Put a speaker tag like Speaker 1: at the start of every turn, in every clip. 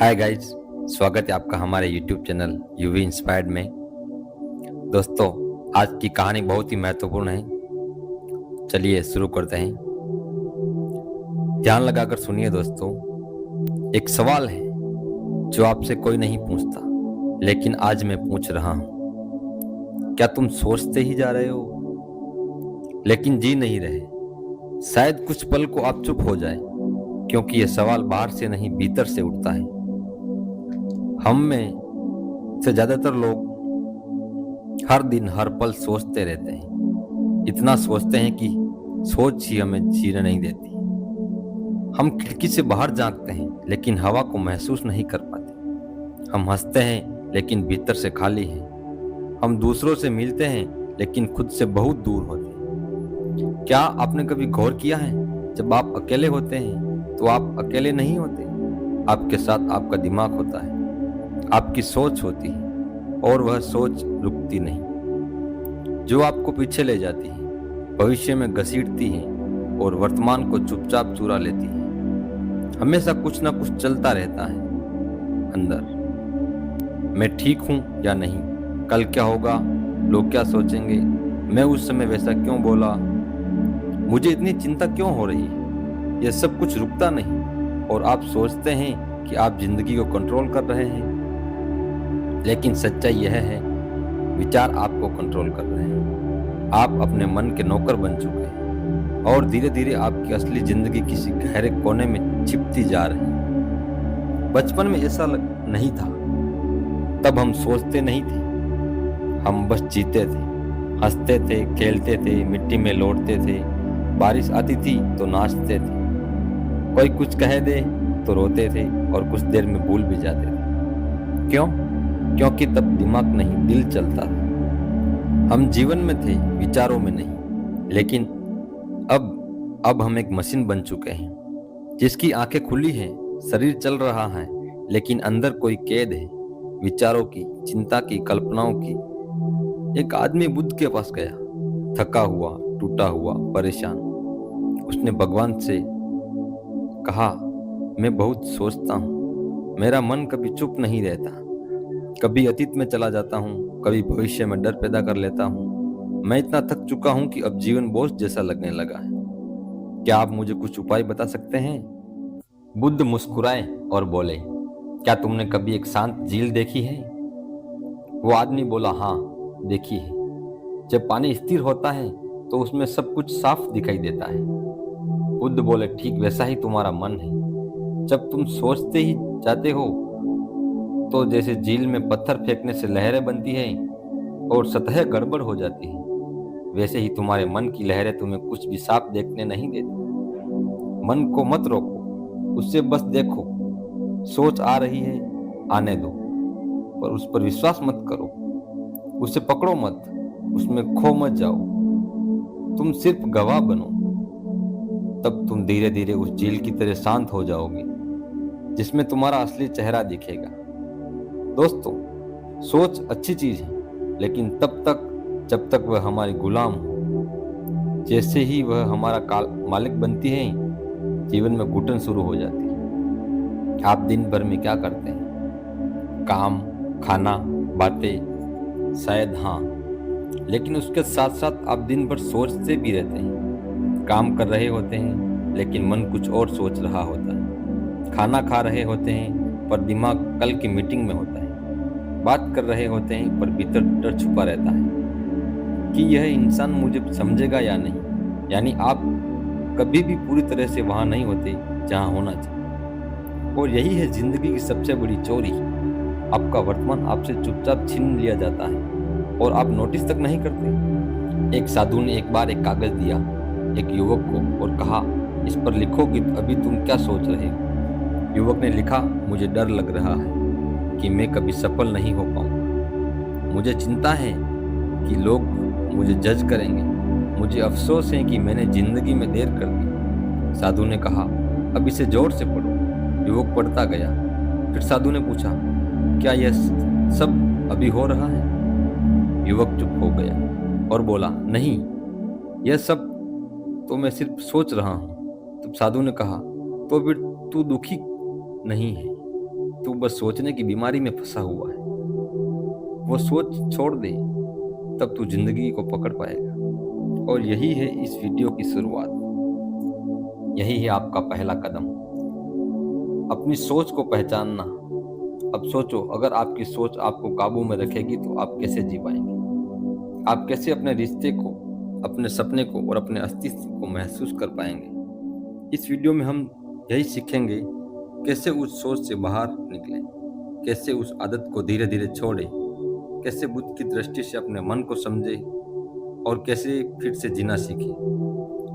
Speaker 1: Hi guys, स्वागत है आपका हमारे यूट्यूब चैनल यूवी इंस्पायर्ड में। दोस्तों, आज की कहानी बहुत ही महत्वपूर्ण है। चलिए शुरू करते हैं। ध्यान लगाकर सुनिए दोस्तों। एक सवाल है जो आपसे कोई नहीं पूछता, लेकिन आज मैं पूछ रहा हूँ। क्या तुम सोचते ही जा रहे हो लेकिन जी नहीं रहे? शायद कुछ पल को आप चुप हो जाए, क्योंकि यह सवाल बाहर से नहीं भीतर से उठता है। हम में से ज्यादातर लोग हर दिन हर पल सोचते रहते हैं। इतना सोचते हैं कि सोच ही हमें जीने नहीं देती। हम खिड़की से बाहर झांकते हैं लेकिन हवा को महसूस नहीं कर पाते। हम हंसते हैं लेकिन भीतर से खाली हैं। हम दूसरों से मिलते हैं लेकिन खुद से बहुत दूर होते हैं। क्या आपने कभी गौर किया है, जब आप अकेले होते हैं तो आप अकेले नहीं होते। आपके साथ आपका दिमाग होता है, आपकी सोच होती है, और वह सोच रुकती नहीं, जो आपको पीछे ले जाती है, भविष्य में घसीटती है और वर्तमान को चुपचाप चुरा लेती है। हमेशा कुछ ना कुछ चलता रहता है अंदर। मैं ठीक हूं या नहीं, कल क्या होगा, लोग क्या सोचेंगे, मैं उस समय वैसा क्यों बोला, मुझे इतनी चिंता क्यों हो रही है। यह सब कुछ रुकता नहीं और आप सोचते हैं कि आप जिंदगी को कंट्रोल कर रहे हैं, लेकिन सच्चाई यह है, विचार आपको कंट्रोल कर रहे हैं। आप अपने मन के नौकर बन चुके हैं और धीरे धीरे आपकी असली जिंदगी किसी गहरे कोने में छिपती जा रही है। बचपन में ऐसा नहीं था। तब हम सोचते नहीं थे, हम बस जीते थे, हंसते थे, खेलते थे, मिट्टी में लौटते थे, बारिश आती थी तो नाचते थे, कोई कुछ कह दे तो रोते थे और कुछ देर में भूल भी जाते थे। क्यों? क्योंकि तब दिमाग नहीं, दिल चलता था। हम जीवन में थे, विचारों में नहीं। लेकिन अब हम एक मशीन बन चुके हैं, जिसकी आंखें खुली हैं, शरीर चल रहा है, लेकिन अंदर कोई कैद है, विचारों की, चिंता की, कल्पनाओं की। एक आदमी बुद्ध के पास गया, थका हुआ, टूटा हुआ, परेशान। उसने भगवान से कहा, मैं बहुत सोचता हूँ, मेरा मन कभी चुप नहीं रहता, कभी अतीत में चला जाता हूँ, कभी भविष्य में डर पैदा कर लेता हूँ। मैं इतना थक चुका हूँ कि अब जीवन बोझ जैसा लगने लगा है। क्या आप मुझे कुछ उपाय बता सकते हैं? बुद्ध मुस्कुराए और बोले, क्या तुमने कभी एक शांत झील देखी है? वो आदमी बोला, हाँ, देखी है। जब पानी स्थिर होता है तो उसमें सब कुछ साफ दिखाई देता है। बुद्ध बोले, ठीक वैसा ही तुम्हारा मन है। जब तुम सोचते ही जाते हो तो जैसे झील में पत्थर फेंकने से लहरें बनती है और सतह गड़बड़ हो जाती है, वैसे ही तुम्हारे मन की लहरें तुम्हें कुछ भी साफ देखने नहीं देती। मन को मत रोको, उससे बस देखो। सोच आ रही है, आने दो, पर उस पर विश्वास मत करो, उसे पकड़ो मत, उसमें खो मत जाओ। तुम सिर्फ गवाह बनो। तब तुम धीरे धीरे उस झील की तरह शांत हो जाओगे, जिसमें तुम्हारा असली चेहरा दिखेगा। दोस्तों, सोच अच्छी चीज है, लेकिन तब तक जब तक वह हमारी गुलाम हो। जैसे ही वह हमारा मालिक बनती है, जीवन में घुटन शुरू हो जाती है। आप दिन भर में क्या करते हैं? काम, खाना, बातें, शायद हाँ, लेकिन उसके साथ साथ आप दिन भर सोचते भी रहते हैं। काम कर रहे होते हैं लेकिन मन कुछ और सोच रहा होता है। खाना खा रहे होते हैं पर दिमाग कल की मीटिंग में होता है। बात कर रहे होते हैं पर भीतर डर छुपा रहता है कि यह इंसान मुझे समझेगा या नहीं। यानी आप कभी भी पूरी तरह से वहां नहीं होते जहां होना चाहिए। और यही है जिंदगी की सबसे बड़ी चोरी। आपका वर्तमान आपसे चुपचाप छीन लिया जाता है और आप नोटिस तक नहीं करते। एक साधु ने एक बार एक कागज दिया एक युवक को और कहा, इस पर लिखो कि अभी तुम क्या सोच रहे हो। युवक ने लिखा, मुझे डर लग रहा है कि मैं कभी सफल नहीं हो पाऊंगा। मुझे चिंता है कि लोग मुझे जज करेंगे। मुझे अफसोस है कि मैंने जिंदगी में देर कर दी। साधु ने कहा, अब इसे जोर से पढ़ो। युवक पढ़ता गया। फिर साधु ने पूछा, क्या यह सब अभी हो रहा है? युवक चुप हो गया और बोला, नहीं, यह सब तो मैं सिर्फ सोच रहा हूं। तब साधु ने कहा, तो फिर तू दुखी नहीं है, तू बस सोचने की बीमारी में फंसा हुआ है। वो सोच छोड़ दे, तब तू जिंदगी को पकड़ पाएगा। और यही है इस वीडियो की शुरुआत। यही है आपका पहला कदम, अपनी सोच को पहचानना। अब सोचो, अगर आपकी सोच आपको काबू में रखेगी तो आप कैसे जी पाएंगे? आप कैसे अपने रिश्ते को, अपने सपने को और अपने अस्तित्व को महसूस कर पाएंगे? इस वीडियो में हम यही सीखेंगे, कैसे उस सोच से बाहर निकलें, कैसे उस आदत को धीरे धीरे छोड़ें, कैसे बुद्ध की दृष्टि से अपने मन को समझें और कैसे फिर से जीना सीखें,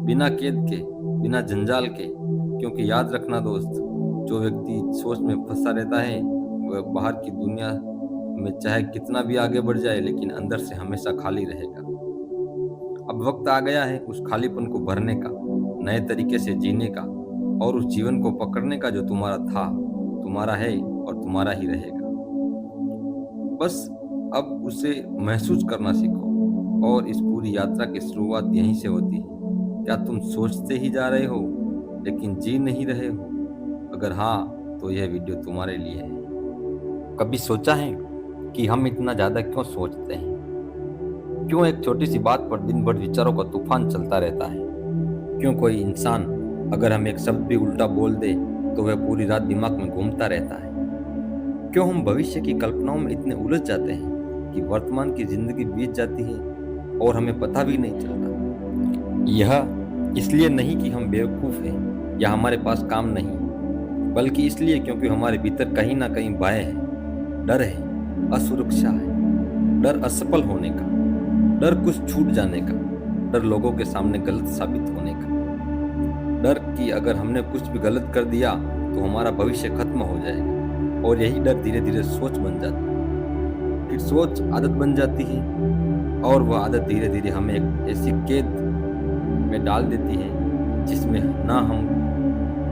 Speaker 1: बिना कैद के, बिना जंजाल के। क्योंकि याद रखना दोस्त, जो व्यक्ति सोच में फंसा रहता है वह बाहर की दुनिया में चाहे कितना भी आगे बढ़ जाए, लेकिन अंदर से हमेशा खाली रहेगा। अब वक्त आ गया है उस खालीपन को भरने का, नए तरीके से जीने का और उस जीवन को पकड़ने का जो तुम्हारा था, तुम्हारा है और तुम्हारा ही रहेगा। बस अब उसे महसूस करना सीखो। और इस पूरी यात्रा की शुरुआत यहीं से होती है। क्या तुम सोचते ही जा रहे हो लेकिन जी नहीं रहे हो? अगर हाँ, तो यह वीडियो तुम्हारे लिए है। कभी सोचा है कि हम इतना ज्यादा क्यों सोचते हैं? क्यों एक छोटी सी बात पर दिन भर विचारों का तूफान चलता रहता है? क्यों कोई इंसान अगर हम एक शब्द भी उल्टा बोल दे तो वह पूरी रात दिमाग में घूमता रहता है? क्यों हम भविष्य की कल्पनाओं में इतने उलझ जाते हैं कि वर्तमान की जिंदगी बीत जाती है और हमें पता भी नहीं चलता? यह इसलिए नहीं कि हम बेवकूफ हैं या हमारे पास काम नहीं, बल्कि इसलिए क्योंकि हमारे भीतर कहीं ना कहीं भय है, डर है, असुरक्षा है, डर असफल होने का, डर कुछ छूट जाने का, डर लोगों के सामने गलत साबित होने का, डर कि अगर हमने कुछ भी गलत कर दिया तो हमारा भविष्य खत्म हो जाएगा। और यही डर धीरे धीरे सोच बन जाता है, फिर सोच आदत बन जाती है और वह आदत धीरे धीरे हमें एक ऐसी कैद में डाल देती है जिसमें ना हम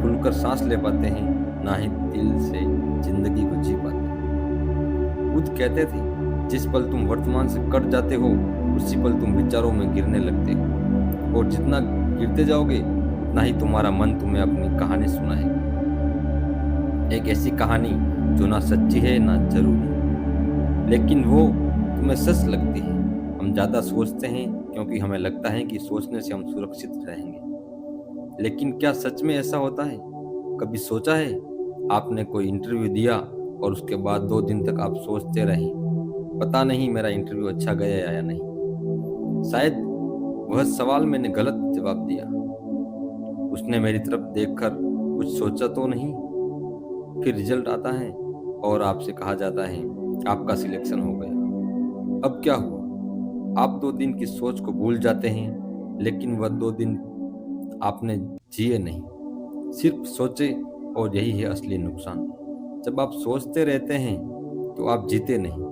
Speaker 1: खुलकर सांस ले पाते हैं, ना ही दिल से जिंदगी को जी पाते हैं। बुद्ध कहते थे, जिस पल तुम वर्तमान से कट जाते हो उसी पल तुम विचारों में गिरने लगते हो, और जितना गिरते जाओगे उतना ही तुम्हारा मन तुम्हें अपनी कहानी सुनाएगा। एक ऐसी कहानी जो ना सच्ची है ना जरूरी, लेकिन वो तुम्हें सच लगती है। हम ज्यादा सोचते हैं क्योंकि हमें लगता है कि सोचने से हम सुरक्षित रहेंगे, लेकिन क्या सच में ऐसा होता है? कभी सोचा है आपने कोई इंटरव्यू दिया और उसके बाद 2 दिन तक आप सोचते रहे, पता नहीं मेरा इंटरव्यू अच्छा गया या नहीं, शायद वह सवाल मैंने गलत जवाब दिया, उसने मेरी तरफ देखकर कुछ सोचा तो नहीं। फिर रिजल्ट आता है और आपसे कहा जाता है आपका सिलेक्शन हो गया। अब क्या हुआ? आप 2 दिन की सोच को भूल जाते हैं, लेकिन वह 2 दिन आपने जिए नहीं, सिर्फ सोचे। और यही है असली नुकसान। जब आप सोचते रहते हैं तो आप जीते नहीं,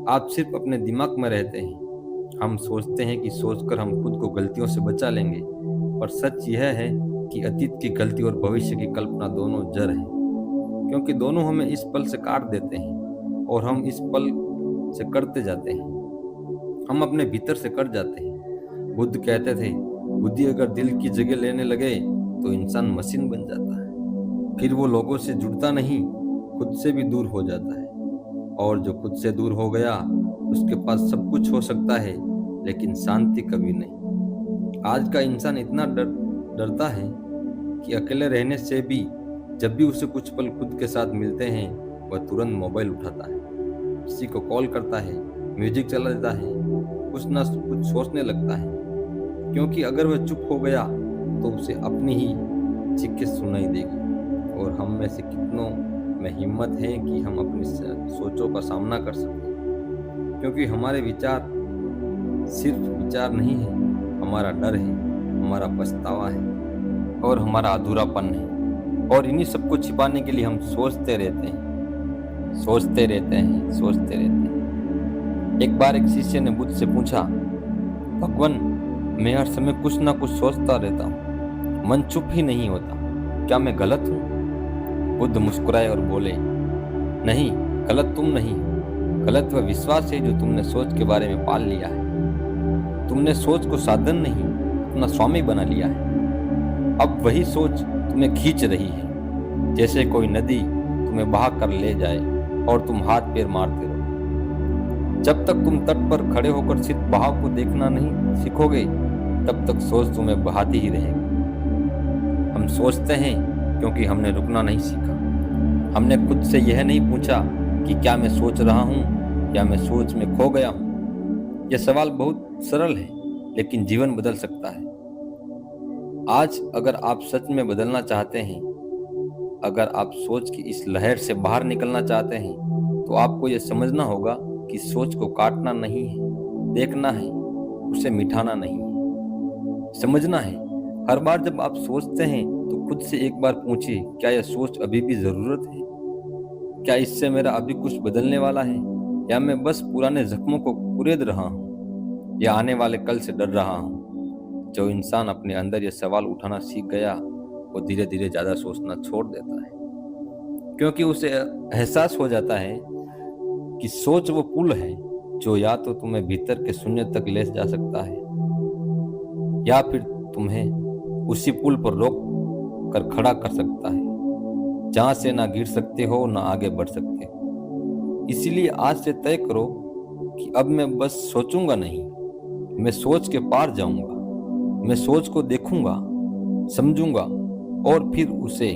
Speaker 1: आप सिर्फ अपने दिमाग में रहते हैं। हम सोचते हैं कि सोचकर हम खुद को गलतियों से बचा लेंगे, पर सच यह है कि अतीत की गलती और भविष्य की कल्पना दोनों जड़ हैं, क्योंकि दोनों हमें इस पल से काट देते हैं और हम इस पल से करते जाते हैं। हम अपने भीतर से कट जाते हैं। बुद्ध कहते थे, बुद्धि अगर दिल की जगह लेने लगे तो इंसान मशीन बन जाता है। फिर वो लोगों से जुड़ता नहीं, खुद से भी दूर हो जाता है। और जो खुद से दूर हो गया उसके पास सब कुछ हो सकता है, लेकिन शांति कभी नहीं। आज का इंसान इतना डरता है कि अकेले रहने से भी जब भी उसे कुछ पल खुद के साथ मिलते हैं वह तुरंत मोबाइल उठाता है, किसी को कॉल करता है, म्यूजिक चला देता है, कुछ ना कुछ सोचने लगता है, क्योंकि अगर वह चुप हो गया तो उसे अपनी ही चीखें सुनाई देगी। और हम में से कितनों में हिम्मत है कि हम अपनी सोचों का सामना कर सकें, क्योंकि हमारे विचार सिर्फ विचार नहीं है, हमारा डर है, हमारा पछतावा है और हमारा अधूरापन है। और इन्हीं सबको छिपाने के लिए हम सोचते रहते हैं, सोचते रहते हैं, सोचते रहते हैं। एक बार एक शिष्य ने बुद्ध से पूछा, भगवान, मैं हर समय कुछ ना कुछ सोचता रहता हूँ, मन चुप ही नहीं होता, क्या मैं गलत हूँ? बुद्ध मुस्कुराए और बोले, नहीं, गलत तुम नहीं, गलत वह विश्वास है जो तुमने सोच के बारे में पाल लिया है। तुमने सोच को साधन नहीं, अपना स्वामी बना लिया है। अब वही सोच तुम्हें खींच रही है, जैसे कोई नदी तुम्हें बहा कर ले जाए और तुम हाथ पैर मारते रहो। जब तक तुम तट पर खड़े होकर सिर्फ बहाव को देखना नहीं सीखोगे, तब तक सोच तुम्हें बहाती ही रहेगी। हम सोचते हैं क्योंकि हमने रुकना नहीं सीखा। हमने खुद से यह नहीं पूछा कि क्या मैं सोच रहा हूँ या मैं सोच में खो गया हूँ। यह सवाल बहुत सरल है, लेकिन जीवन बदल सकता है। आज अगर आप सच में बदलना चाहते हैं, अगर आप सोच की इस लहर से बाहर निकलना चाहते हैं, तो आपको यह समझना होगा कि सोच को काटना नहीं है, देखना है, उसे मिटाना नहीं है, समझना है। हर बार जब आप सोचते हैं तो खुद से एक बार पूछिए, क्या यह सोच अभी भी जरूरत है? क्या इससे मेरा अभी कुछ बदलने वाला है, या मैं बस पुराने जख्मों को कुरेद रहा हूँ, या आने वाले कल से डर रहा हूँ? जो इंसान अपने अंदर यह सवाल उठाना सीख गया, वो धीरे धीरे ज्यादा सोचना छोड़ देता है, क्योंकि उसे एहसास हो जाता है कि सोच वो पुल है जो या तो तुम्हें भीतर के शून्य तक ले जा सकता है, या फिर तुम्हें उसी पुल पर रोक कर खड़ा कर सकता है, जहां से ना गिर सकते हो ना आगे बढ़ सकते हो। इसीलिए आज से तय करो कि अब मैं बस सोचूंगा नहीं, मैं सोच के पार जाऊंगा। मैं सोच को देखूंगा, समझूंगा और फिर उसे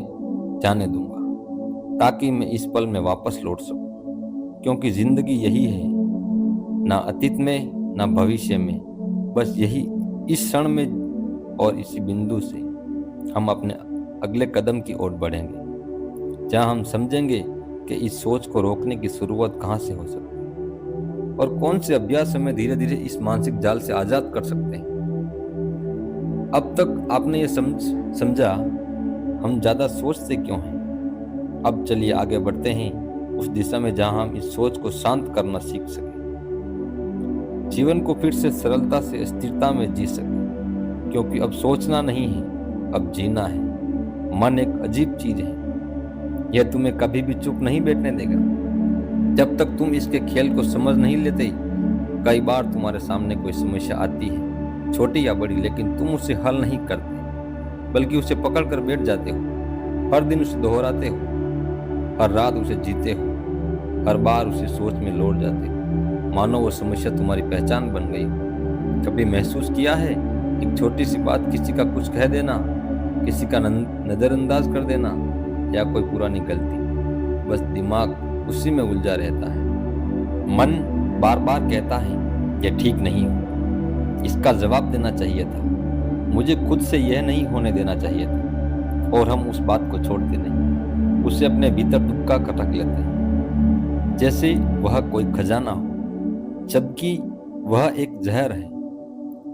Speaker 1: जाने दूंगा, ताकि मैं इस पल में वापस लौट सकूं। क्योंकि जिंदगी यही है, ना अतीत में ना भविष्य में, बस यही इस क्षण में, और इसी बिंदु से हम अपने अगले कदम की ओर बढ़ेंगे, जहां हम समझेंगे कि इस सोच को रोकने की शुरुआत कहां से हो सकती है और कौन से अभ्यास हमें धीरे धीरे इस मानसिक जाल से आजाद कर सकते हैं। अब तक आपने ये समझा हम ज्यादा सोचते क्यों हैं। अब चलिए आगे बढ़ते हैं उस दिशा में जहां हम इस सोच को शांत करना सीख सकें, जीवन को फिर से सरलता से स्थिरता में जी सकें। क्योंकि अब सोचना नहीं है, अब जीना है। मन एक अजीब चीज है, यह तुम्हें कभी भी चुप नहीं बैठने देगा जब तक तुम इसके खेल को समझ नहीं लेते। कई बार तुम्हारे सामने कोई समस्या आती है, छोटी या बड़ी, लेकिन तुम उसे हल नहीं करते, बल्कि उसे पकड़ कर बैठ जाते हो। हर दिन उसे दोहराते हो, हर रात उसे जीते हो, हर बार उसे सोच में लौट जाते हो, मानो वो समस्या तुम्हारी पहचान बन गई। कभी महसूस किया है एक छोटी सी बात, किसी का कुछ कह देना, किसी का नजरअंदाज कर देना, या कोई पुरानी गलती, बस दिमाग उसी में उलझा रहता है। मन बार बार कहता है यह ठीक नहीं हो, इसका जवाब देना चाहिए था, मुझे खुद से यह नहीं होने देना चाहिए था, और हम उस बात को छोड़ते नहीं, उसे अपने भीतर दुक्का खटक लेते हैं जैसे वह कोई खजाना हो, जबकि वह एक जहर है।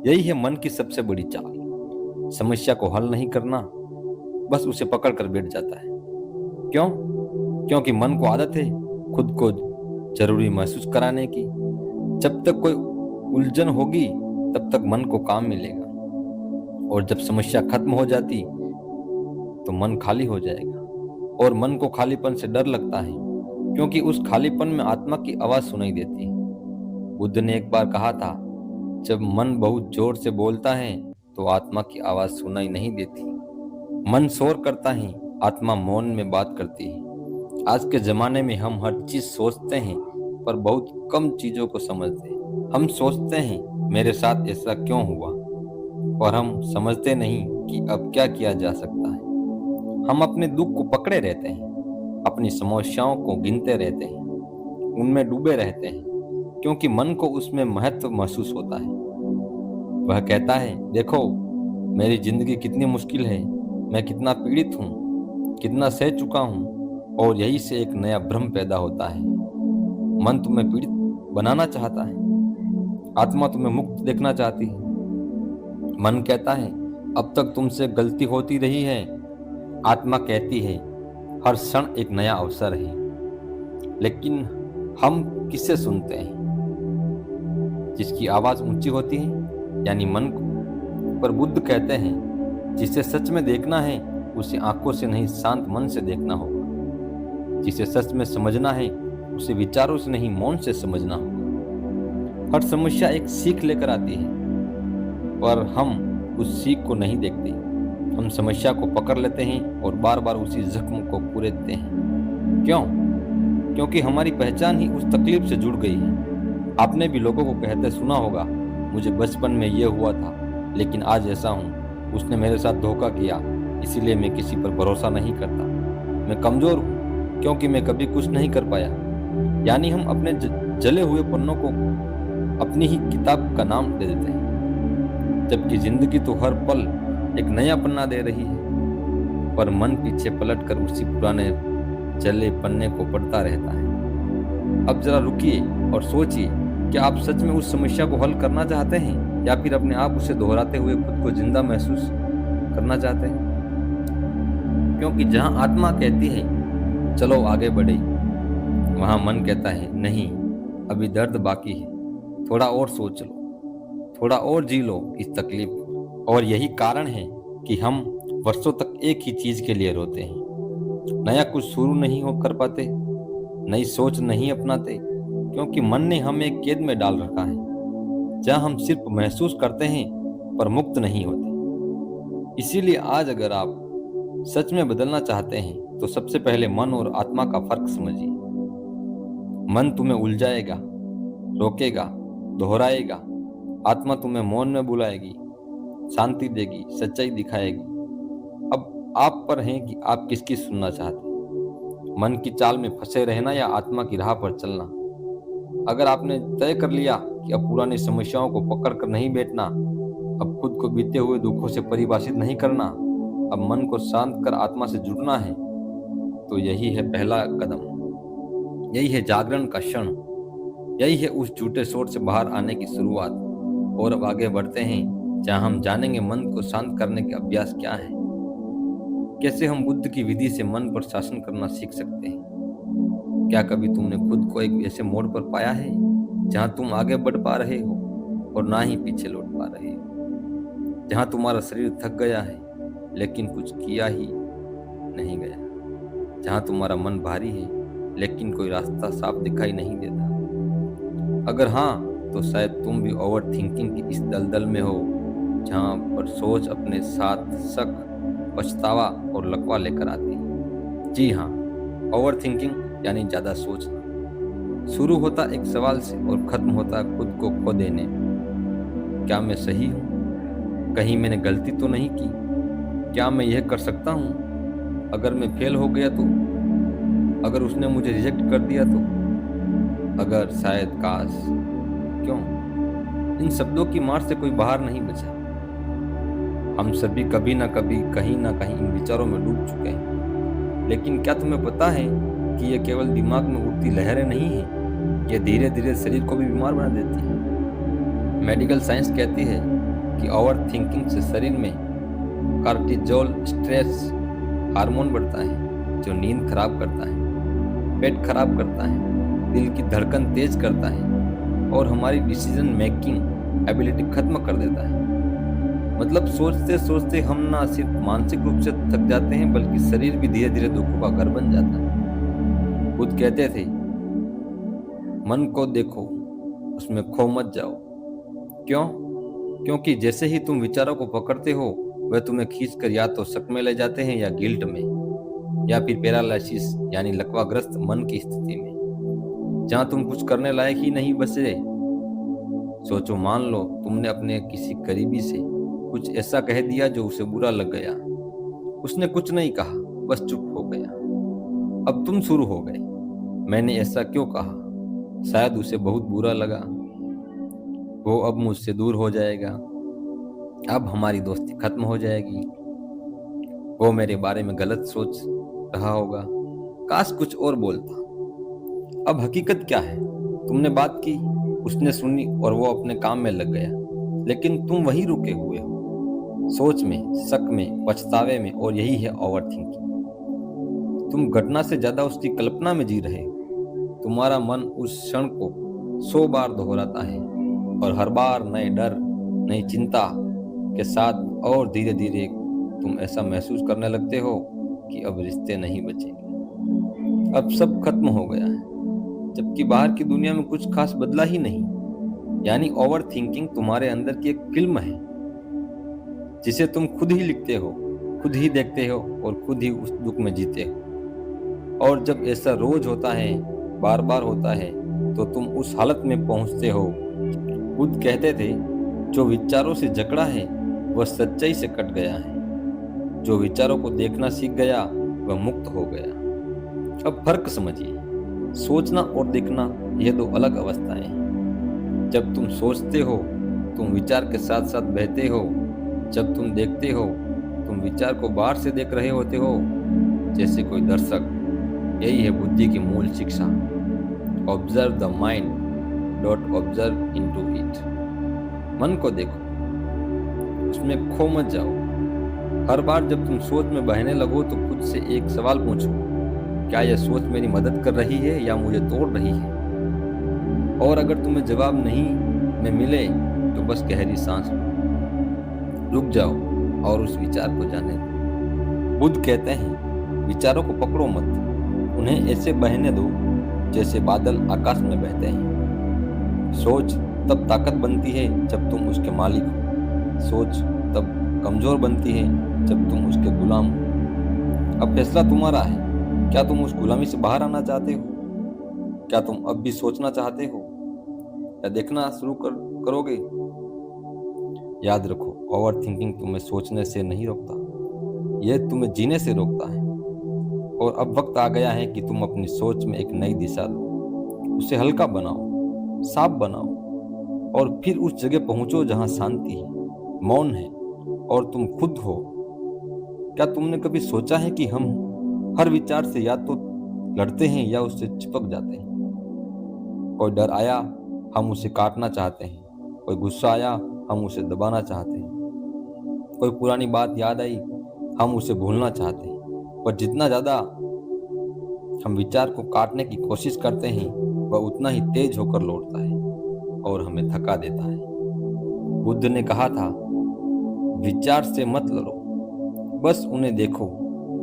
Speaker 1: यही है मन की सबसे बड़ी चाल, समस्या को हल नहीं करना, बस उसे पकड़ कर बैठ जाता है। क्यों? क्योंकि मन को आदत है खुद को जरूरी महसूस कराने की। जब तक कोई उलझन होगी तब तक मन को काम मिलेगा, और जब समस्या खत्म हो जाती तो मन खाली हो जाएगा। और मन को खालीपन से डर लगता है, क्योंकि उस खालीपन में आत्मा की आवाज सुनाई देती है। बुद्ध ने एक बार कहा था, जब मन बहुत जोर से बोलता है तो आत्मा की आवाज सुनाई नहीं देती। मन शोर करता है, आत्मा मौन में बात करती है। आज के जमाने में हम हर चीज सोचते हैं, पर बहुत कम चीजों को समझते हैं। हम सोचते हैं मेरे साथ ऐसा क्यों हुआ, और हम समझते नहीं कि अब क्या किया जा सकता है। हम अपने दुख को पकड़े रहते हैं, अपनी समस्याओं को गिनते रहते हैं, उनमें डूबे रहते हैं, क्योंकि मन को उसमें महत्व महसूस होता है। वह कहता है, देखो मेरी जिंदगी कितनी मुश्किल है, मैं कितना पीड़ित हूँ, कितना सह चुका हूँ, और यही से एक नया भ्रम पैदा होता है। मन तुम्हें पीड़ित बनाना चाहता है, आत्मा तुम्हें मुक्त देखना चाहती है। मन कहता है अब तक तुमसे गलती होती रही है, आत्मा कहती है हर क्षण एक नया अवसर है। लेकिन हम किससे सुनते हैं? जिसकी आवाज ऊंची होती है, यानी मन को। पर बुद्ध कहते हैं जिसे सच में देखना है उसे आंखों से नहीं शांत मन से देखना होगा। जिसे सच में समझना है उसे विचारों से नहीं मौन से समझना होगा। हर समस्या एक सीख लेकर आती है, पर हम उस सीख को नहीं देखते। हम समस्या को पकड़ लेते हैं और बार बार उसी जख्म को कुरेदते हैं। क्यों? क्योंकि हमारी पहचान ही उस तकलीफ से जुड़ गई है। आपने भी लोगों को कहते सुना होगा, मुझे बचपन में ये हुआ था लेकिन आज ऐसा हूँ, उसने मेरे साथ धोखा किया इसीलिए मैं किसी पर भरोसा नहीं करता, मैं कमजोर हूँ क्योंकि मैं कभी कुछ नहीं कर पाया। यानी हम अपने जले हुए पन्नों को अपनी ही किताब का नाम दे देते हैं, जबकि जिंदगी तो हर पल एक नया पन्ना दे रही है। पर मन पीछे पलटकर उसी पुराने जले पन्ने को पढ़ता रहता है। अब जरा रुकिए और सोचिए, क्या आप सच में उस समस्या को हल करना चाहते हैं या फिर अपने आप उसे दोहराते हुए खुद को जिंदा महसूस करना चाहते हैं? क्योंकि जहां आत्मा कहती है चलो आगे बढ़े, वहां मन कहता है नहीं, अभी दर्द बाकी है, थोड़ा और सोच लो, थोड़ा और जी लो इस तकलीफ को। और यही कारण है कि हम वर्षों तक एक ही चीज के लिए रोते हैं, नया कुछ शुरू नहीं हो कर पाते, नई सोच नहीं अपनाते, क्योंकि मन ने हमें एक कैद में डाल रखा है जहां हम सिर्फ महसूस करते हैं पर मुक्त नहीं होते। इसीलिए आज अगर आप सच में बदलना चाहते हैं तो सबसे पहले मन और आत्मा का फर्क समझिए। मन तुम्हें उलझाएगा, रोकेगा, दोहराएगा। आत्मा तुम्हें मौन में बुलाएगी, शांति देगी, सच्चाई दिखाएगी। अब आप पर है कि आप किसकी सुनना चाहते हैं, मन की चाल में फंसे रहना या आत्मा की राह पर चलना। अगर आपने तय कर लिया कि अब पुरानी समस्याओं को पकड़ कर नहीं बैठना, अब खुद को बीते हुए दुखों से परिभाषित नहीं करना, अब मन को शांत कर आत्मा से जुड़ना है, तो यही है पहला कदम, यही है जागरण का क्षण, यही है उस झूठे शोर से बाहर आने की शुरुआत। और अब आगे बढ़ते हैं जहां हम जानेंगे मन को शांत करने के अभ्यास क्या है, कैसे हम बुद्ध की विधि से मन पर शासन करना सीख सकते हैं। क्या कभी तुमने खुद को एक ऐसे मोड़ पर पाया है जहां तुम आगे बढ़ पा रहे हो और ना ही पीछे लौट पा रहे हो, जहां तुम्हारा शरीर थक गया है लेकिन कुछ किया ही नहीं गया, जहां तुम्हारा मन भारी है लेकिन कोई रास्ता साफ दिखाई नहीं देता? अगर हाँ, तो शायद तुम भी ओवर थिंकिंग की इस दलदल में हो जहां पर सोच अपने साथ शक, पछतावा और लकवा लेकर आती है। जी हाँ, ओवर थिंकिंग यानी ज्यादा सोचना शुरू होता एक सवाल से और खत्म होता खुद को खो देने में। क्या मैं सही हूँ? कहीं मैंने गलती तो नहीं की? क्या मैं यह कर सकता हूँ? अगर मैं फेल हो गया तो? अगर उसने मुझे रिजेक्ट कर दिया तो? अगर, शायद, काश। क्यों? इन शब्दों की मार से कोई बाहर नहीं बचा। हम सभी कभी ना कभी, कहीं ना कहीं इन विचारों में डूब चुके हैं। लेकिन क्या तुम्हें पता है कि ये केवल दिमाग में उड़ती लहरें नहीं है, ये धीरे धीरे शरीर को भी बीमार बना देती है। मेडिकल साइंस कहती है कि ओवर थिंकिंग से शरीर में कार्टिजोल स्ट्रेस हार्मोन बढ़ता है, जो नींद खराब करता है, पेट खराब करता है, दिल की धड़कन तेज करता है और हमारी डिसीजन मेकिंग एबिलिटी खत्म कर देता है। मतलब सोचते सोचते हम ना सिर्फ मानसिक रूप से थक जाते हैं बल्कि शरीर भी धीरे धीरे दुखों का घर बन जाता है। खुद कहते थे, मन को देखो, उसमें खो मत जाओ। क्यों? क्योंकि जैसे ही तुम विचारों को पकड़ते हो, वह तुम्हें खींचकर या तो शक में ले जाते हैं या गिल्ट में, या फिर पैरालिसिस यानी लकवाग्रस्त मन की स्थिति में, जहां तुम कुछ करने लायक ही नहीं बचे। सोचो, मान लो तुमने अपने किसी करीबी से कुछ ऐसा कह दिया जो उसे बुरा लग गया। उसने कुछ नहीं कहा, बस चुप हो गया। अब तुम शुरू हो गए, मैंने ऐसा क्यों कहा? शायद उसे बहुत बुरा लगा, वो अब मुझसे दूर हो जाएगा, अब हमारी दोस्ती खत्म हो जाएगी, वो मेरे बारे में गलत सोच रहा होगा, काश कुछ और बोलता। अब हकीकत क्या है? तुमने बात की, उसने सुनी और वो अपने काम में लग गया, लेकिन तुम वहीं रुके हुए हो, सोच में, शक में, पछतावे में। और यही है ओवर थिंकिंग। तुम घटना से ज्यादा उसकी कल्पना में जी रहे हो। तुम्हारा मन उस क्षण को 100 बार दोहराता है और हर बार नए डर, नई चिंता के साथ, और धीरे धीरे तुम ऐसा महसूस करने लगते हो कि अब रिश्ते नहीं बचेंगे, अब सब खत्म हो गया है, जबकि बाहर की दुनिया में कुछ खास बदला ही नहीं। यानी ओवर थिंकिंग तुम्हारे अंदर की एक फिल्म है जिसे तुम खुद ही लिखते हो, खुद ही देखते हो और खुद ही उस दुख में जीते हो। और जब ऐसा रोज होता है, बार बार होता है, तो तुम उस हालत में पहुंचते हो। बुद्ध कहते थे, जो विचारों से जकड़ा है वह सच्चाई से कट गया है, जो विचारों को देखना सीख गया वह मुक्त हो गया। अब फर्क समझिए, सोचना और देखना यह दो अलग अवस्थाएं हैं। जब तुम सोचते हो तुम विचार के साथ साथ बहते हो, जब तुम देखते हो तुम विचार को बाहर से देख रहे होते हो, जैसे कोई दर्शक। यही है बुद्धि की मूल शिक्षा। Observe the mind, don't observe into it. मन को देखो, उसमें खो मत जाओ। हर बार जब तुम सोच में बहने लगो तो खुद से एक सवाल पूछो, क्या यह सोच मेरी मदद कर रही है या मुझे तोड़ रही है? और अगर तुम्हें जवाब नहीं में मिले तो बस गहरी सांस लो, रुक जाओ और उस विचार को जाने दो। बुद्ध कहते हैं, विचारों को पकड़ो मत, उन्हें ऐसे बहने दो जैसे बादल आकाश में बहते हैं। सोच तब ताकत बनती है जब तुम उसके मालिक हो। सोच तब कमजोर बनती है जब तुम उसके गुलाम हो। अब फैसला तुम्हारा है, क्या तुम उस गुलामी से बाहर आना चाहते हो? क्या तुम अब भी सोचना चाहते हो या देखना शुरू करोगे? याद रखो, ओवर थिंकिंग तुम्हें सोचने से नहीं रोकता, यह तुम्हें जीने से रोकता है। और अब वक्त आ गया है कि तुम अपनी सोच में एक नई दिशा दो, उसे हल्का बनाओ, साफ बनाओ, और फिर उस जगह पहुंचो जहां शांति है, मौन है और तुम खुद हो। क्या तुमने कभी सोचा है कि हम हर विचार से या तो लड़ते हैं या उससे चिपक जाते हैं? कोई डर आया, हम उसे काटना चाहते हैं। कोई गुस्सा आया, हम उसे दबाना चाहते हैं। कोई पुरानी बात याद आई, हम उसे भूलना चाहते हैं। पर जितना ज्यादा हम विचार को काटने की कोशिश करते हैं, वह उतना ही तेज होकर लौटता है और हमें थका देता है। बुद्ध ने कहा था, विचार से मत लड़ो, बस उन्हें देखो।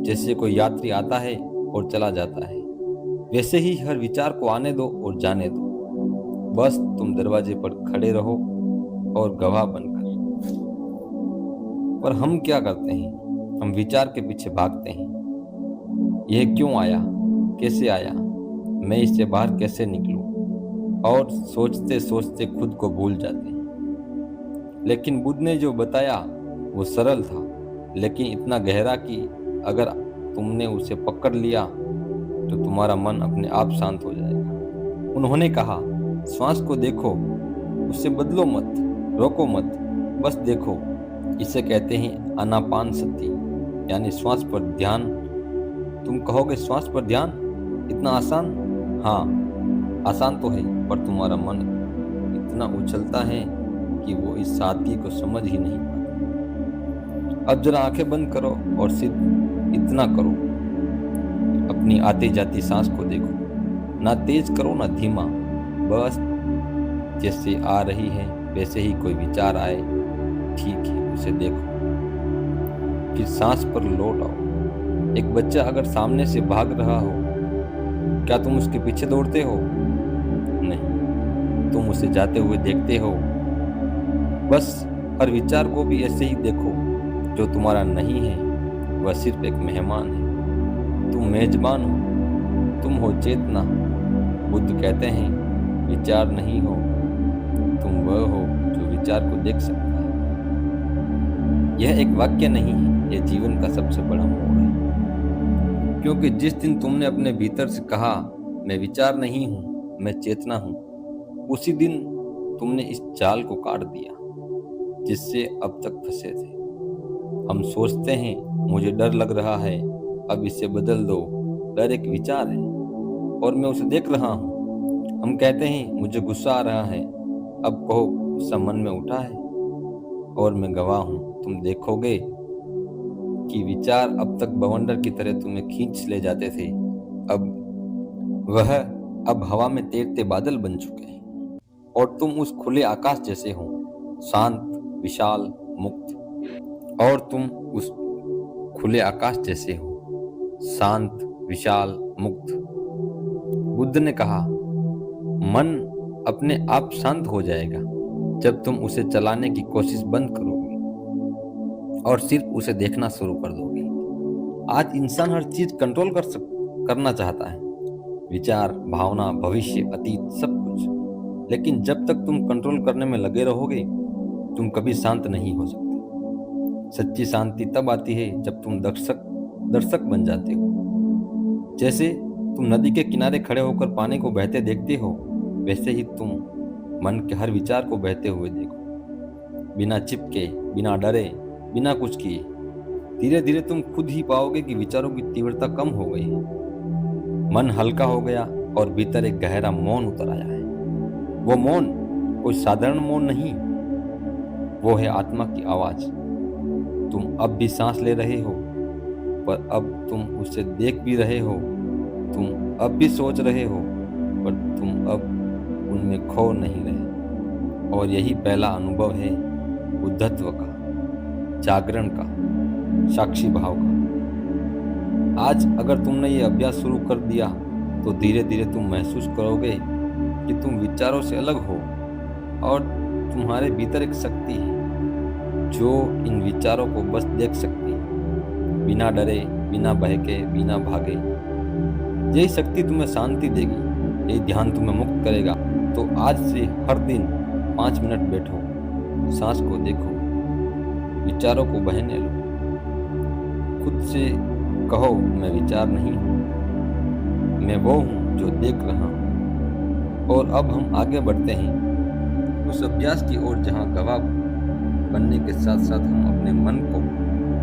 Speaker 1: जैसे कोई यात्री आता है और चला जाता है, वैसे ही हर विचार को आने दो और जाने दो। बस तुम दरवाजे पर खड़े रहो और गवाह बनकर। पर हम क्या करते हैं? हम विचार के पीछे भागते हैं। यह क्यों आया, कैसे आया, मैं इससे बाहर कैसे निकलूं? और सोचते सोचते खुद को भूल जाते हैं। लेकिन बुद्ध ने जो बताया वो सरल था, लेकिन इतना गहरा कि अगर तुमने उसे पकड़ लिया तो तुम्हारा मन अपने आप शांत हो जाएगा। उन्होंने कहा, श्वास को देखो, उसे बदलो मत, रोको मत, बस देखो। इसे कहते हैं आनापानसति, यानी श्वास पर ध्यान। तुम कहोगे, श्वास पर ध्यान इतना आसान? हाँ, आसान तो है, पर तुम्हारा मन इतना उछलता है कि वो इस सादगी को समझ ही नहीं पाता। अब जरा आंखें बंद करो और सिर्फ इतना करो, अपनी आती जाती सांस को देखो। ना तेज करो ना धीमा, बस जैसे आ रही है वैसे ही कोई विचार आए, ठीक है, उसे देखो, फिर सांस पर लौट आओ। एक बच्चा अगर सामने से भाग रहा हो, क्या तुम उसके पीछे दौड़ते हो? नहीं, तुम उसे जाते हुए देखते हो। बस हर विचार को भी ऐसे ही देखो। जो तुम्हारा नहीं है वह सिर्फ एक मेहमान है, तुम मेजबान हो, तुम हो चेतना। बुद्ध कहते हैं, विचार नहीं हो, तुम वह हो जो विचार को देख सकता है। यह एक वाक्य नहीं है, यह जीवन का सबसे बड़ा मोड़ है। क्योंकि जिस दिन तुमने अपने भीतर से कहा, मैं विचार नहीं हूं, मैं चेतना हूं, उसी दिन तुमने इस जाल को काट दिया जिससे अब तक फंसे थे। हम सोचते हैं, मुझे डर लग रहा है, अब इसे बदल दो। डर एक विचार है और मैं उसे देख रहा हूं। हम कहते हैं, मुझे गुस्सा आ रहा है, अब कहो गुस्सा मन में उठा है, और मैं गवाह हूं। तुम देखोगे कि विचार अब तक बवंडर की तरह तुम्हें खींच ले जाते थे, अब हवा में तैरते बादल बन चुके हैं और तुम उस खुले आकाश जैसे हो, शांत, विशाल, मुक्त। और तुम उस खुले आकाश जैसे हो, शांत, विशाल, मुक्त। बुद्ध ने कहा, मन अपने आप शांत हो जाएगा जब तुम उसे चलाने की कोशिश बंद करोगे और सिर्फ उसे देखना शुरू कर दोगे। आज इंसान हर चीज कंट्रोल कर करना चाहता है, विचार, भावना, भविष्य, अतीत, सब कुछ। लेकिन जब तक तुम कंट्रोल करने में लगे रहोगे, तुम कभी शांत नहीं हो सकते। सच्ची शांति तब आती है जब तुम दर्शक दर्शक बन जाते हो। जैसे तुम नदी के किनारे खड़े होकर पानी को बहते देखते हो, वैसे ही तुम मन के हर विचार को बहते हुए देखो, बिना चिपके, बिना डरे, बिना कुछ किए। धीरे धीरे तुम खुद ही पाओगे कि विचारों की तीव्रता कम हो गई है, मन हल्का हो गया और भीतर एक गहरा मौन उतर आया है। वो मौन कोई साधारण मौन नहीं, वो है आत्मा की आवाज। तुम अब भी सांस ले रहे हो, पर अब तुम उसे देख भी रहे हो। तुम अब भी सोच रहे हो, पर तुम अब उनमें खो नहीं रहे। और यही पहला अनुभव है बुद्धत्व का, जागरण का, साक्षी भाव का। आज अगर तुमने ये अभ्यास शुरू कर दिया तो धीरे धीरे तुम महसूस करोगे कि तुम विचारों से अलग हो और तुम्हारे भीतर एक शक्ति है जो इन विचारों को बस देख सकती है, बिना डरे, बिना बहके, बिना भागे। यही शक्ति तुम्हें शांति देगी, यही ध्यान तुम्हें मुक्त करेगा। तो आज से हर दिन 5 मिनट बैठो, सांस को देखो, विचारों को बहने लो, खुद से कहो, मैं विचार नहीं हूँ, मैं वो हूँ जो देख रहा हूँ। और अब हम आगे बढ़ते हैं उस अभ्यास की ओर जहाँ गवाह बनने के साथ साथ हम अपने मन को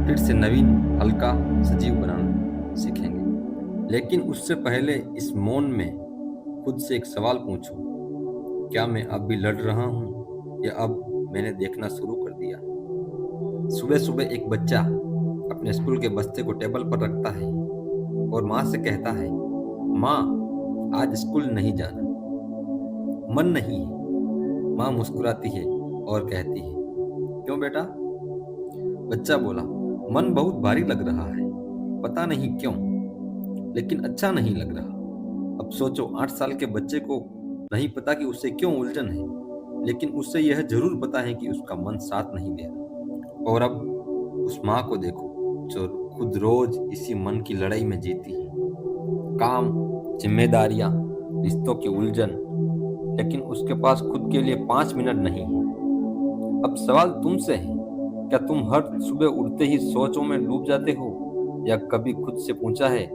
Speaker 1: फिर से नवीन, हल्का, सजीव बनाना सीखेंगे। लेकिन उससे पहले इस मौन में खुद से एक सवाल पूछो, क्या मैं अब भी लड़ रहा हूँ या अब मैंने देखना शुरू कर दिया? सुबह सुबह एक बच्चा अपने स्कूल के बस्ते को टेबल पर रखता है और माँ से कहता है, माँ आज स्कूल नहीं जाना। मन नहीं है। माँ मुस्कुराती है और कहती है, क्यों बेटा? बच्चा बोला, मन बहुत भारी लग रहा है, पता नहीं क्यों, लेकिन अच्छा नहीं लग रहा। अब सोचो, 8 साल के बच्चे को नहीं पता कि उसे क्यों उलझन है, लेकिन उसे यह जरूर पता है कि उसका मन साथ नहीं दे रहा। और अब उस माँ को देखो जो खुद रोज इसी मन की लड़ाई में जीती है, काम, जिम्मेदारियां, रिश्तों की उलझन, लेकिन उसके पास खुद के लिए 5 मिनट नहीं है। अब सवाल तुमसे है, क्या तुम हर सुबह उठते ही सोचों में डूब जाते हो या कभी खुद से पूछा है,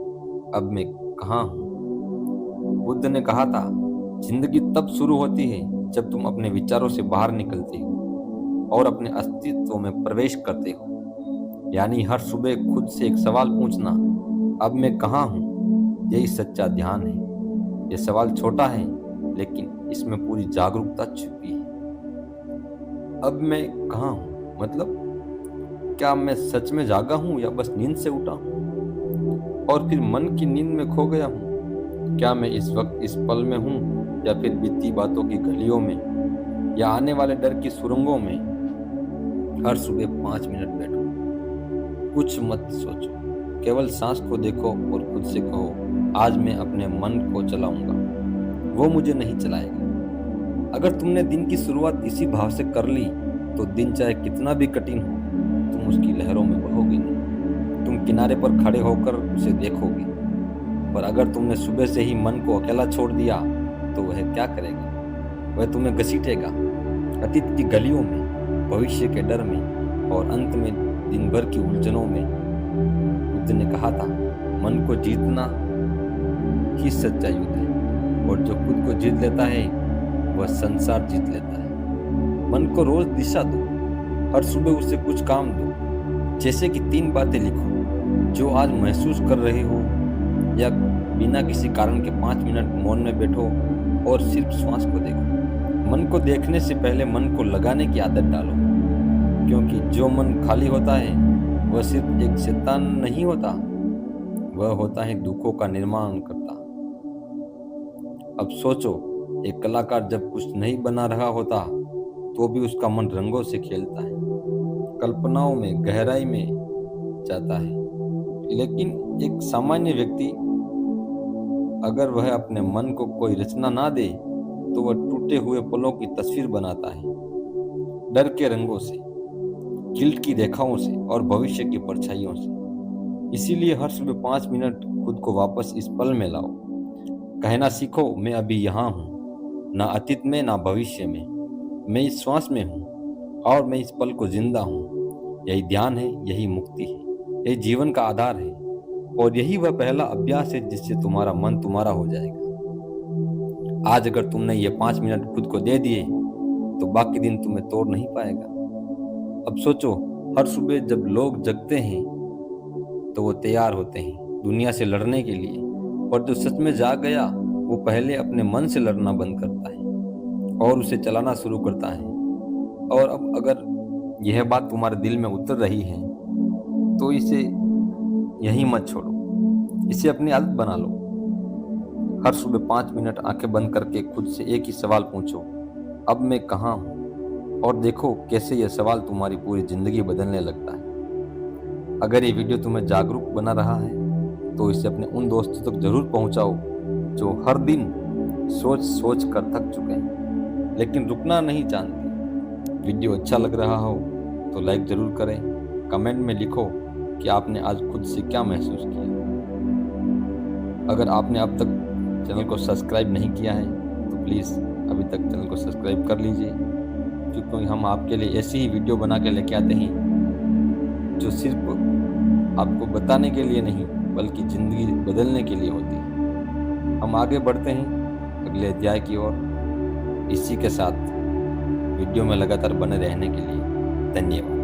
Speaker 1: अब मैं कहाँ हूँ? बुद्ध ने कहा था, जिंदगी तब शुरू होती है जब तुम अपने विचारों से बाहर निकलते हो और अपने अस्तित्व में प्रवेश करते हो। यानी हर सुबह खुद से एक सवाल पूछना, अब मैं कहाँ हूँ, यही सच्चा ध्यान है। यह सवाल छोटा है, लेकिन इसमें पूरी जागरूकता छुपी है। अब मैं कहाँ हूँ मतलब, क्या मैं सच में जागा हूँ या बस नींद से उठा हूँ और फिर मन की नींद में खो गया हूँ? क्या मैं इस वक्त इस पल में हूँ या फिर बीती बातों की गलियों में या आने वाले डर की सुरंगों में? हर सुबह 5 मिनट बैठो, कुछ मत सोचो, केवल सांस को देखो और खुद से कहो, आज मैं अपने मन को चलाऊंगा, वो मुझे नहीं चलाएगा। अगर तुमने दिन की शुरुआत इसी भाव से कर ली तो दिन चाहे कितना भी कठिन हो, तुम उसकी लहरों में बहोगे नहीं। तुम किनारे पर खड़े होकर उसे देखोगे। पर अगर तुमने सुबह से ही मन को अकेला छोड़ दिया तो वह क्या करेगा? वह तुम्हें घसीटेगा, अतीत की गलियों में, भविष्य के डर में और अंत में दिन भर की उलझनों में। बुद्ध ने कहा था, मन को जीतना ही सच्चा युद्ध है और जो खुद को जीत लेता है वह संसार जीत लेता है। मन को रोज दिशा दो, हर सुबह उसे कुछ काम दो, जैसे कि 3 बातें लिखो जो आज महसूस कर रहे हो, या बिना किसी कारण के 5 मिनट मौन में बैठो और सिर्फ श्वास को देखो। मन को देखने से पहले मन को लगाने की आदत डालो, क्योंकि जो मन खाली होता है वह सिर्फ एक शैतान नहीं होता, वह होता है दुखों का निर्माण करता। अब सोचो, एक कलाकार जब कुछ नहीं बना रहा होता तो भी उसका मन रंगों से खेलता है, कल्पनाओं में गहराई में जाता है। लेकिन एक सामान्य व्यक्ति, अगर वह अपने मन को कोई रचना ना दे तो वह टूटे हुए पलों की तस्वीर बनाता है, डर के रंगों से, गिल्ट की रेखाओं से और भविष्य की परछाइयों से। इसीलिए हर सुबह 5 मिनट खुद को वापस इस पल में लाओ। कहना सीखो, मैं अभी यहाँ हूँ, ना अतीत में ना भविष्य में। मैं इस श्वास में हूँ और मैं इस पल को जिंदा हूँ। यही ध्यान है, यही मुक्ति है, यही जीवन का आधार है और यही वह पहला अभ्यास है जिससे तुम्हारा मन तुम्हारा हो जाएगा। आज अगर तुमने ये 5 मिनट खुद को दे दिए तो बाकी दिन तुम्हें तोड़ नहीं पाएगा। अब सोचो, हर सुबह जब लोग जगते हैं तो वो तैयार होते हैं दुनिया से लड़ने के लिए, पर जो सच में जाग गया वो पहले अपने मन से लड़ना बंद करता है और उसे चलाना शुरू करता है। और अब अगर यह बात तुम्हारे दिल में उतर रही है तो इसे यहीं मत छोड़ो, इसे अपनी आदत बना लो। हर सुबह 5 मिनट आंखें बंद करके खुद से एक ही सवाल पूछो, अब मैं कहाँ हूँ? और देखो कैसे यह सवाल तुम्हारी पूरी जिंदगी बदलने लगता है। अगर ये वीडियो तुम्हें जागरूक बना रहा है तो इसे अपने उन दोस्तों तक जरूर पहुंचाओ जो हर दिन सोच सोच कर थक चुके हैं लेकिन रुकना नहीं जानते। वीडियो अच्छा लग रहा हो तो लाइक जरूर करें, कमेंट में लिखो कि आपने आज खुद से क्या महसूस किया। अगर आपने अब तक चैनल को सब्सक्राइब नहीं किया है तो प्लीज़ अभी तक चैनल को सब्सक्राइब कर लीजिए, क्योंकि हम आपके लिए ऐसी ही वीडियो बना के लेके आते हैं जो सिर्फ आपको बताने के लिए नहीं बल्कि ज़िंदगी बदलने के लिए होती है। हम आगे बढ़ते हैं अगले अध्याय की ओर। इसी के साथ वीडियो में लगातार बने रहने के लिए धन्यवाद।